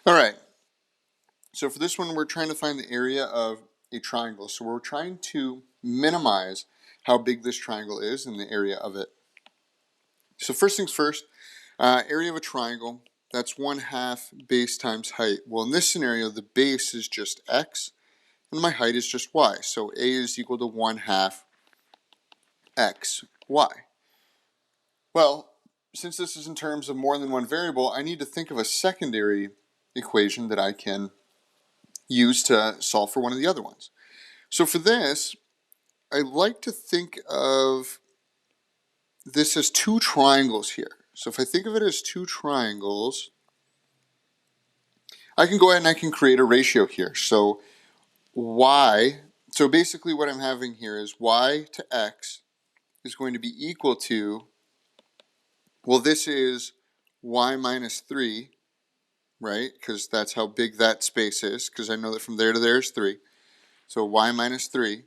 All right, so for this one, we're trying to find the area of a triangle. So we're trying to minimize how big this triangle is in the area of it. So first things first, area of a triangle, that's 1/2 base times height. Well, in this scenario, the base is just x, and my height is just y. So a is equal to 1/2 x, y. Well, since this is in terms of more than one variable, I need to think of a secondary equation that I can use to solve for one of the other ones. So for this, I like to think of this as two triangles here. So if I think of it as two triangles, I can go ahead and I can create a ratio here. So so basically what I'm having here is y to x is going to be equal to, well, this is y minus 3, right? Because that's how big that space is, because I know that from there to there is 3. So y minus 3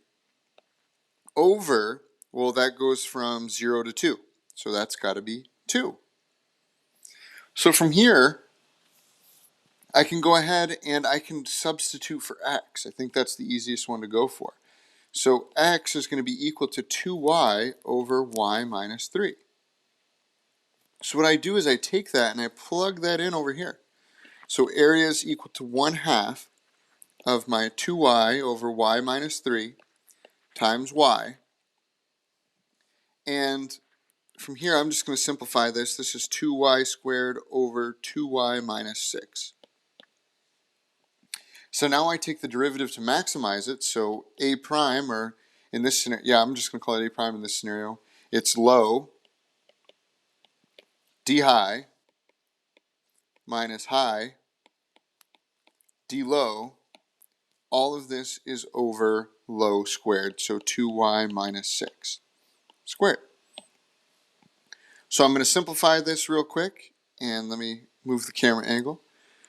over, well, that goes from 0 to 2. So that's got to be 2. So from here, I can go ahead and I can substitute for x. I think that's the easiest one to go for. So x is going to be equal to 2y over y minus 3. So what I do is I take that and I plug that in over here. So area is equal to 1/2 of my 2y over y minus 3 times y. And from here, I'm just going to simplify this. This is 2y squared over 2y minus 6. So now I take the derivative to maximize it. So a prime, or in this scenario, yeah, I'm just going to call it a prime in this scenario. It's low d high minus high d low. All of this is over low squared, so 2y minus 6 squared. So I'm going to simplify this real quick, and let me move the camera angle.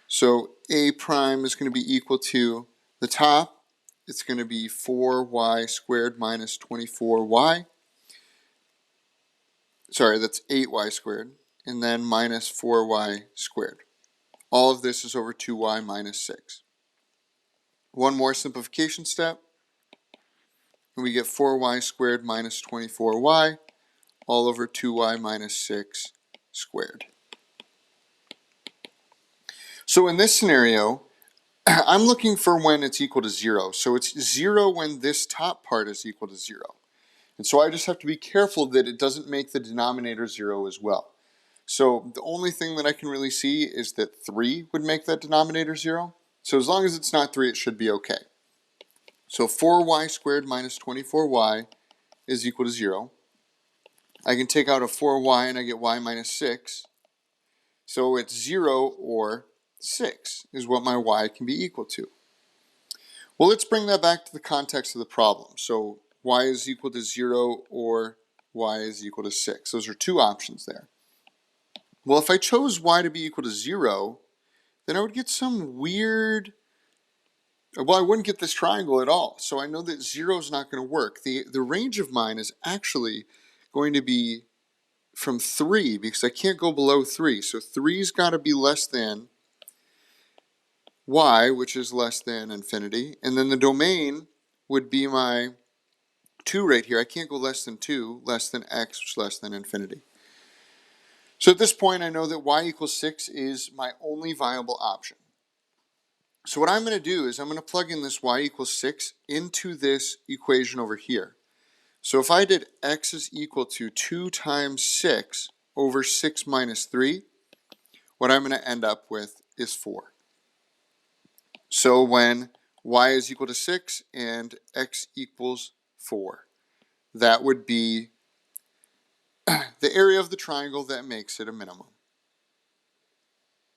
So a prime is going to be equal to the top. It's going to be 4y squared minus 24y. Sorry, that's 8y squared. And then minus 4y squared. All of this is over 2y minus 6. One more simplification step. And we get 4y squared minus 24y all over 2y minus 6 squared. So in this scenario, I'm looking for when it's equal to 0. So it's 0 when this top part is equal to 0. And so I just have to be careful that it doesn't make the denominator 0 as well. So the only thing that I can really see is that 3 would make that denominator 0. So as long as it's not 3, it should be okay. So 4y squared minus 24y is equal to 0. I can take out a 4y and I get y minus 6. So it's 0 or 6 is what my y can be equal to. Well, let's bring that back to the context of the problem. So y is equal to 0 or y is equal to 6. Those are two options there. Well, if I chose y to be equal to 0, then I would get some weird, well, I wouldn't get this triangle at all. So I know that 0 is not going to work. The range of mine is actually going to be from 3, because I can't go below 3. So 3's got to be less than y, which is less than infinity. And then the domain would be my 2 right here. I can't go less than 2, less than x, which is less than infinity. So at this point, I know that y equals 6 is my only viable option. So what I'm going to do is I'm going to plug in this y equals 6 into this equation over here. So if I did x is equal to 2 times 6 over 6 minus 3, what I'm going to end up with is 4. So when y is equal to 6 and x equals 4, that would be the area of the triangle that makes it a minimum.